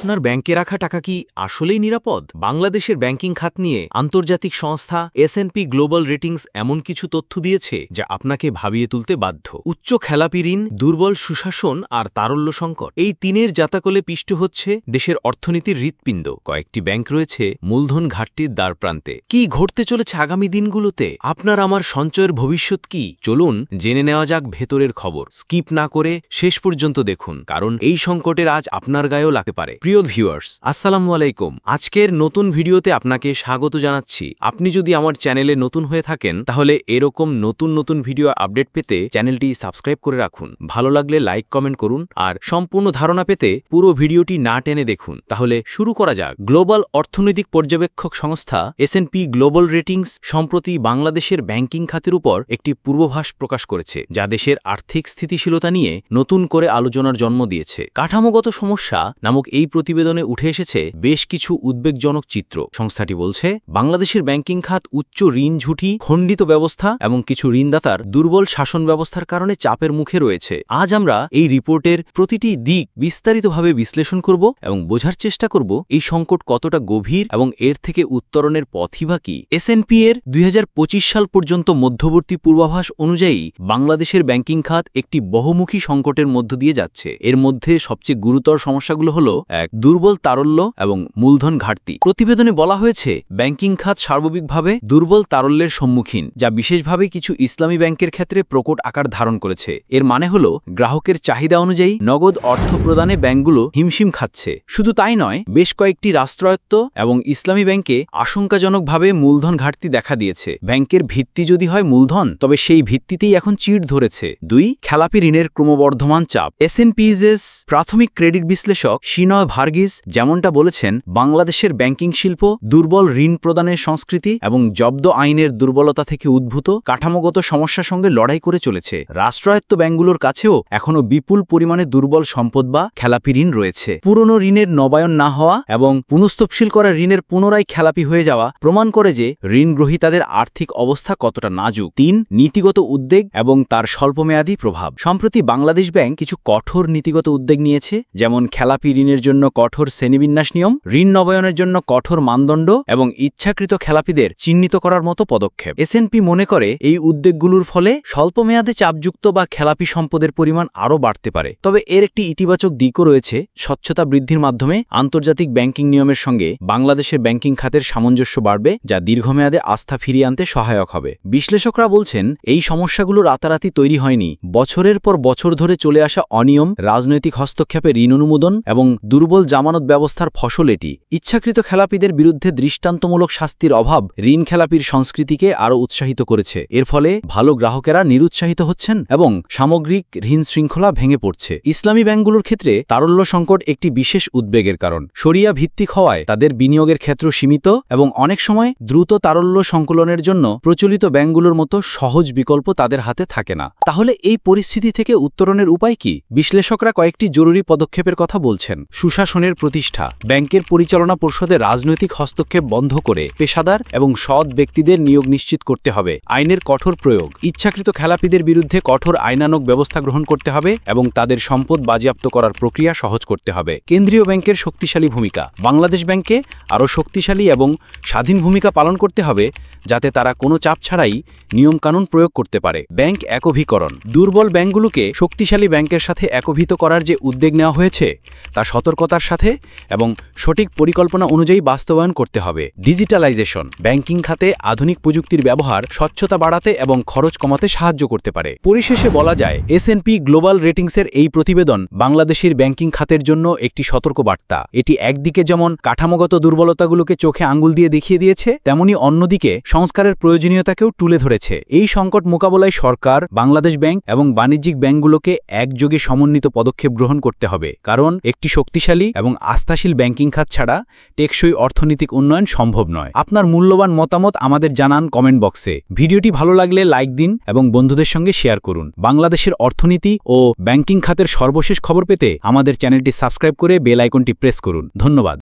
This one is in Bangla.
আপনার ব্যাংকে রাখা টাকা কি আসলেই নিরাপদ? বাংলাদেশের ব্যাংকিং খাত নিয়ে আন্তর্জাতিক সংস্থা S&P গ্লোবাল রেটিংস এমন কিছু তথ্য দিয়েছে যা আপনাকে ভাবিয়ে তুলতে বাধ্য। উচ্চ খেলাপি ঋণ, দুর্বল সুশাসন আর তারল্য সংকট, এই তিনের জাতাকলে পিষ্ট হচ্ছে দেশের অর্থনীতির হৃৎপিণ্ড। কয়েকটি ব্যাংক রয়েছে মূলধন ঘাটতির দ্বারপ্রান্তে। কি ঘটতে চলেছে আগামী দিনগুলোতে? আপনার আমার সঞ্চয়ের ভবিষ্যৎ কি? চলুন জেনে নেওয়া যাক ভেতরের খবর। স্কিপ না করে শেষ পর্যন্ত দেখুন, কারণ এই সংকটের আজ আপনার গায়েও লাগতে পারে। প্রিয় ভিউয়ার্স, আসসালামু আলাইকুম। আজকের নতুন ভিডিওতে আপনাকে স্বাগত জানাচ্ছি। আপনি যদি আমার চ্যানেলে নতুন হয়ে থাকেন তাহলে এরকম নতুন ভিডিও আপডেট পেতে চ্যানেলটি সাবস্ক্রাইব করে রাখুন। ভালো লাগলে লাইক কমেন্ট করুন আর সম্পূর্ণ ধারণা পেতে পুরো ভিডিওটি না টেনে দেখুন। তাহলে শুরু করা যাক। গ্লোবাল অর্থনৈতিক পর্যবেক্ষক সংস্থা S&P গ্লোবাল রেটিংস সম্প্রতি বাংলাদেশের ব্যাংকিং খাতের উপর একটি পূর্বাভাস প্রকাশ করেছে, যা দেশের আর্থিক স্থিতিশীলতা নিয়ে নতুন করে আলোচনার জন্ম দিয়েছে। কাঠামোগত সমস্যা নামক এই প্রতিবেদনে উঠে এসেছে বেশ কিছু উদ্বেগজনক চিত্র। সংস্থাটি বলছে, বাংলাদেশের ব্যাংকিং খাত উচ্চ ঋণ ঝুঁকি, খণ্ডিত ব্যবস্থা এবং কিছু ঋণদাতার দুর্বল শাসন ব্যবস্থার কারণে চাপের মুখে রয়েছে। আজ আমরা এই রিপোর্টের প্রতিটি দিক বিস্তারিতভাবে বিশ্লেষণ করব এবং বোঝার চেষ্টা করব এই সংকট কতটা গভীর এবং এর থেকে উত্তরণের পথই বা কি। S&P এর 2025 সাল পর্যন্ত মধ্যবর্তী পূর্বাভাস অনুযায়ী বাংলাদেশের ব্যাংকিং খাত একটি বহুমুখী সংকটের মধ্য দিয়ে যাচ্ছে। এর মধ্যে সবচেয়ে গুরুতর সমস্যাগুলো হল: 1. দুর্বল তারল্য এবং মূলধন ঘাটতি। প্রতিবেদনে বলা হয়েছে, ব্যাংকিং খাত সার্ববিকভাবে দুর্বল তারল্যের সম্মুখীন, যা বিশেষভাবে কিছু ইসলামী ব্যাংকের ক্ষেত্রে প্রকট আকার ধারণ করেছে। এর মানে হল, গ্রাহকের চাহিদা অনুযায়ী নগদ অর্থ প্রদানে ব্যাংকগুলো হিমশিম খাচ্ছে। শুধু তাই নয়, বেশ কয়েকটি রাষ্ট্রায়ত্ত এবং ইসলামী ব্যাংকে আশঙ্কাজনকভাবে মূলধন ঘাটতি দেখা দিয়েছে। ব্যাংকের ভিত্তি যদি হয় মূলধন, তবে সেই ভিত্তিতেই এখন চিড় ধরেছে। 2. খেলাপি ঋণের ক্রমবর্ধমান চাপ। S&P's প্রাথমিক ক্রেডিট বিশ্লেষক সিনয় ভার্গিস যেমনটা বলেছেন, বাংলাদেশের ব্যাংকিং শিল্প দুর্বল ঋণ প্রদানের সংস্কৃতি এবং জব্দ আইনের দুর্বলতা থেকে উদ্ভূত কাঠামোগত সমস্যার সঙ্গে লড়াই করে চলেছে। রাষ্ট্রায়ত্ত ব্যাংকগুলোর কাছেও এখনও বিপুল পরিমাণে দুর্বল সম্পদ বা খেলাপি ঋণ রয়েছে। পুরনো ঋণের নবায়ন না হওয়া এবং পুনস্তফশীল করা ঋণের পুনরায় খেলাপি হয়ে যাওয়া প্রমাণ করে যে ঋণ গ্রহীতাদের আর্থিক অবস্থা কতটা নাজুক। 3. নীতিগত উদ্বেগ এবং তার স্বল্পমেয়াদী প্রভাব। সম্প্রতি বাংলাদেশ ব্যাংক কিছু কঠোর নীতিগত উদ্বেগ নিয়েছে, যেমন খেলাপি ঋণের জন্য কঠোর শ্রেণীবিন্যাস নিয়ম, ঋণ নবায়নের জন্য কঠোর মানদণ্ড এবং ইচ্ছাকৃত খেলাপিদের চিহ্নিত করার মতো পদক্ষেপ। S&P মনে করে এই উদ্বেগগুলোর ফলে স্বল্পমেয়াদে চাপযুক্ত বা খেলাপি সম্পদের পরিমাণ আরও বাড়তে পারে। তবে এর একটি ইতিবাচক দিকও রয়েছে। স্বচ্ছতা বৃদ্ধির মাধ্যমে আন্তর্জাতিক ব্যাংকিং নিয়মের সঙ্গে বাংলাদেশের ব্যাংকিং খাতের সামঞ্জস্য বাড়বে, যা দীর্ঘমেয়াদে আস্থা ফিরিয়ে আনতে সহায়ক হবে। বিশ্লেষকরা বলছেন, এই সমস্যাগুলো রাতারাতি তৈরি হয়নি। বছরের পর বছর ধরে চলে আসা অনিয়ম, রাজনৈতিক হস্তক্ষেপে ঋণ অনুমোদন এবং দুর্বল জামানত ব্যবস্থার ফসল এটি। ইচ্ছাকৃত খেলাপিদের বিরুদ্ধে দৃষ্টান্তমূলক শাস্তির অভাব ঋণ খেলাপির সংস্কৃতিকে আরও উৎসাহিত করেছে। এর ফলে ভালো গ্রাহকেরা নিরুৎসাহিত হচ্ছেন এবং সামগ্রিক ঋণ শৃঙ্খলা ভেঙে পড়ছে। ইসলামী ব্যাংকগুলোর ক্ষেত্রে তারল্য সংকট একটি বিশেষ উদ্বেগের কারণ। শরিয়া ভিত্তিক হওয়ায় তাদের বিনিয়োগের ক্ষেত্র সীমিত এবং অনেক সময় দ্রুত তারল্য সংকলনের জন্য প্রচলিত ব্যাংকগুলোর মতো সহজ বিকল্প তাদের হাতে থাকে না। তাহলে এই পরিস্থিতি থেকে উত্তরণের উপায় কি? বিশ্লেষকরা কয়েকটি জরুরি পদক্ষেপের কথা বলছেন। সুশাসনের প্রতিষ্ঠা। ব্যাংকের পরিচালনা পর্ষদে রাজনৈতিক হস্তক্ষেপ বন্ধ করে পেশাদার এবং সৎ ব্যক্তিদের নিয়োগ নিশ্চিত করতে হবে। আইনের কঠোর প্রয়োগ। ইচ্ছাকৃত খেলাপিদের বিরুদ্ধে কঠোর আইনানুগ ব্যবস্থা গ্রহণ করতে হবে এবং তাদের সম্পদ বাজেয়াপ্ত করার প্রক্রিয়া সহজ করতে হবে। কেন্দ্রীয় ব্যাংকের শক্তিশালী ভূমিকা। বাংলাদেশ ব্যাংকে আরও শক্তিশালী এবং স্বাধীন ভূমিকা পালন করতে হবে, যাতে তারা কোনো চাপ ছাড়াই নিয়মকানুন প্রয়োগ করতে পারে। ব্যাংক একীভূতকরণ। দুর্বল ব্যাংকগুলোকে শক্তিশালী ব্যাংকের সাথে একীভূত করার যে উদ্যোগ নেওয়া হয়েছে, তা সতর্কতার সাথে এবং সঠিক পরিকল্পনা অনুযায়ী বাস্তবায়ন করতে হবে। ডিজিটালাইজেশন। ব্যাংকিং খাতে আধুনিক প্রযুক্তির ব্যবহার স্বচ্ছতা বাড়াতে এবং খরচ কমাতে সাহায্য করতে পারে। পরিশেষে বলা যায়, S&P গ্লোবাল রেটিংসের এই প্রতিবেদন বাংলাদেশের ব্যাংকিং খাতের জন্য একটি সতর্কবার্তা। এটি একদিকে যেমন কাঠামোগত দুর্বলতাগুলোকে চোখে আঙ্গুল দিয়ে দেখিয়ে দিয়েছে, তেমনি অন্যদিকে সংস্কারের প্রয়োজনীয়তাকেও তুলে ধরেছে। এই সংকট মোকাবেলায় সরকার, বাংলাদেশ ব্যাংক এবং বাণিজ্যিক ব্যাংকগুলোকে একযোগে সমন্বিত পদক্ষেপ গ্রহণ করতে হবে, কারণ একটি শক্তিশালী এবং আস্থাশীল ব্যাংকিং খাত ছাড়া টেকসই অর্থনৈতিক উন্নয়ন সম্ভব নয়। আপনার মূল্যবান মতামত আমাদের জানান কমেন্ট বক্সে। ভিডিওটি ভালো লাগলে লাইক দিন এবং বন্ধুদের সঙ্গে শেয়ার করুন। বাংলাদেশের অর্থনীতি ও ব্যাংকিং খাতের সর্বশেষ খবর পেতে আমাদের চ্যানেলটি সাবস্ক্রাইব করে বেল আইকনটি প্রেস করুন। ধন্যবাদ।